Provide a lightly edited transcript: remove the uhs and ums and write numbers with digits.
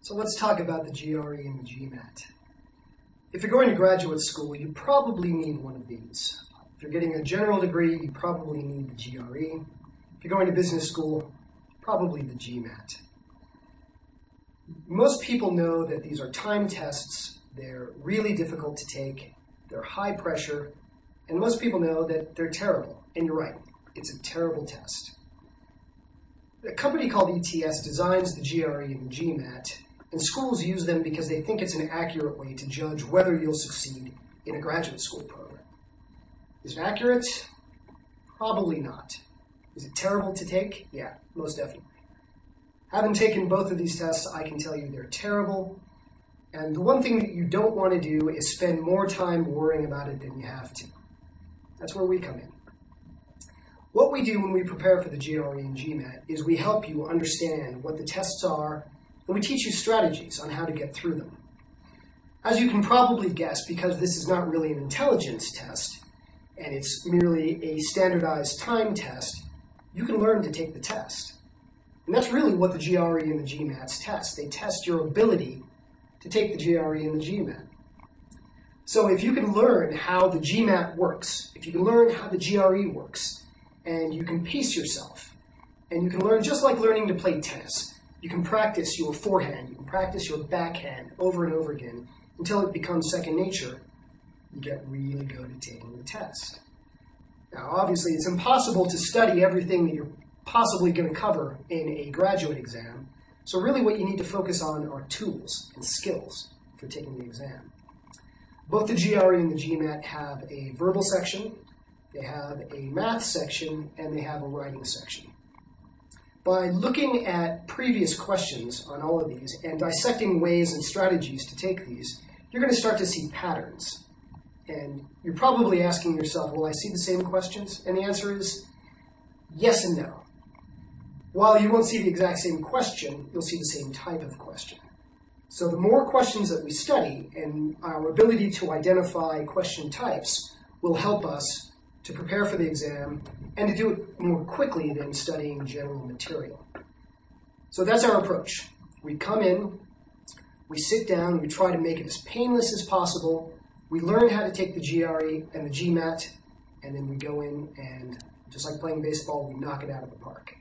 So let's talk about the GRE and the GMAT. If you're going to graduate school, you probably need one of these. If you're getting a general degree, you probably need the GRE. If you're going to business school, probably the GMAT. Most people know that these are timed tests. They're really difficult to take. They're high pressure. And most people know that they're terrible. And you're right, it's a terrible test. A company called ETS designs the GRE and the GMAT, and schools use them because they think it's an accurate way to judge whether you'll succeed in a graduate school program. Is it accurate? Probably not. Is it terrible to take? Yeah, most definitely. Having taken both of these tests, I can tell you they're terrible. And the one thing that you don't want to do is spend more time worrying about it than you have to. That's where we come in. What we do when we prepare for the GRE and GMAT is we help you understand what the tests are, and we teach you strategies on how to get through them. As you can probably guess, because this is not really an intelligence test, and it's merely a standardized time test, you can learn to take the test. And that's really what the GRE and the GMATs test. They test your ability to take the GRE and the GMAT. So if you can learn how the GMAT works, if you can learn how the GRE works, and you can pace yourself, and you can learn just like learning to play tennis. You can practice your forehand, you can practice your backhand over and over again until it becomes second nature. You get really good at taking the test. Now, obviously, it's impossible to study everything that you're possibly going to cover in a graduate exam. So really what you need to focus on are tools and skills for taking the exam. Both the GRE and the GMAT have a verbal section, they have a math section, and they have a writing section. By looking at previous questions on all of these and dissecting ways and strategies to take these, you're going to start to see patterns. And you're probably asking yourself, will I see the same questions? And the answer is yes and no. While you won't see the exact same question, you'll see the same type of question. So the more questions that we study and our ability to identify question types will help us to prepare for the exam and to do it more quickly than studying general material. So that's our approach. We come in, we sit down, we try to make it as painless as possible, we learn how to take the GRE and the GMAT, and then we go in and, just like playing baseball, we knock it out of the park.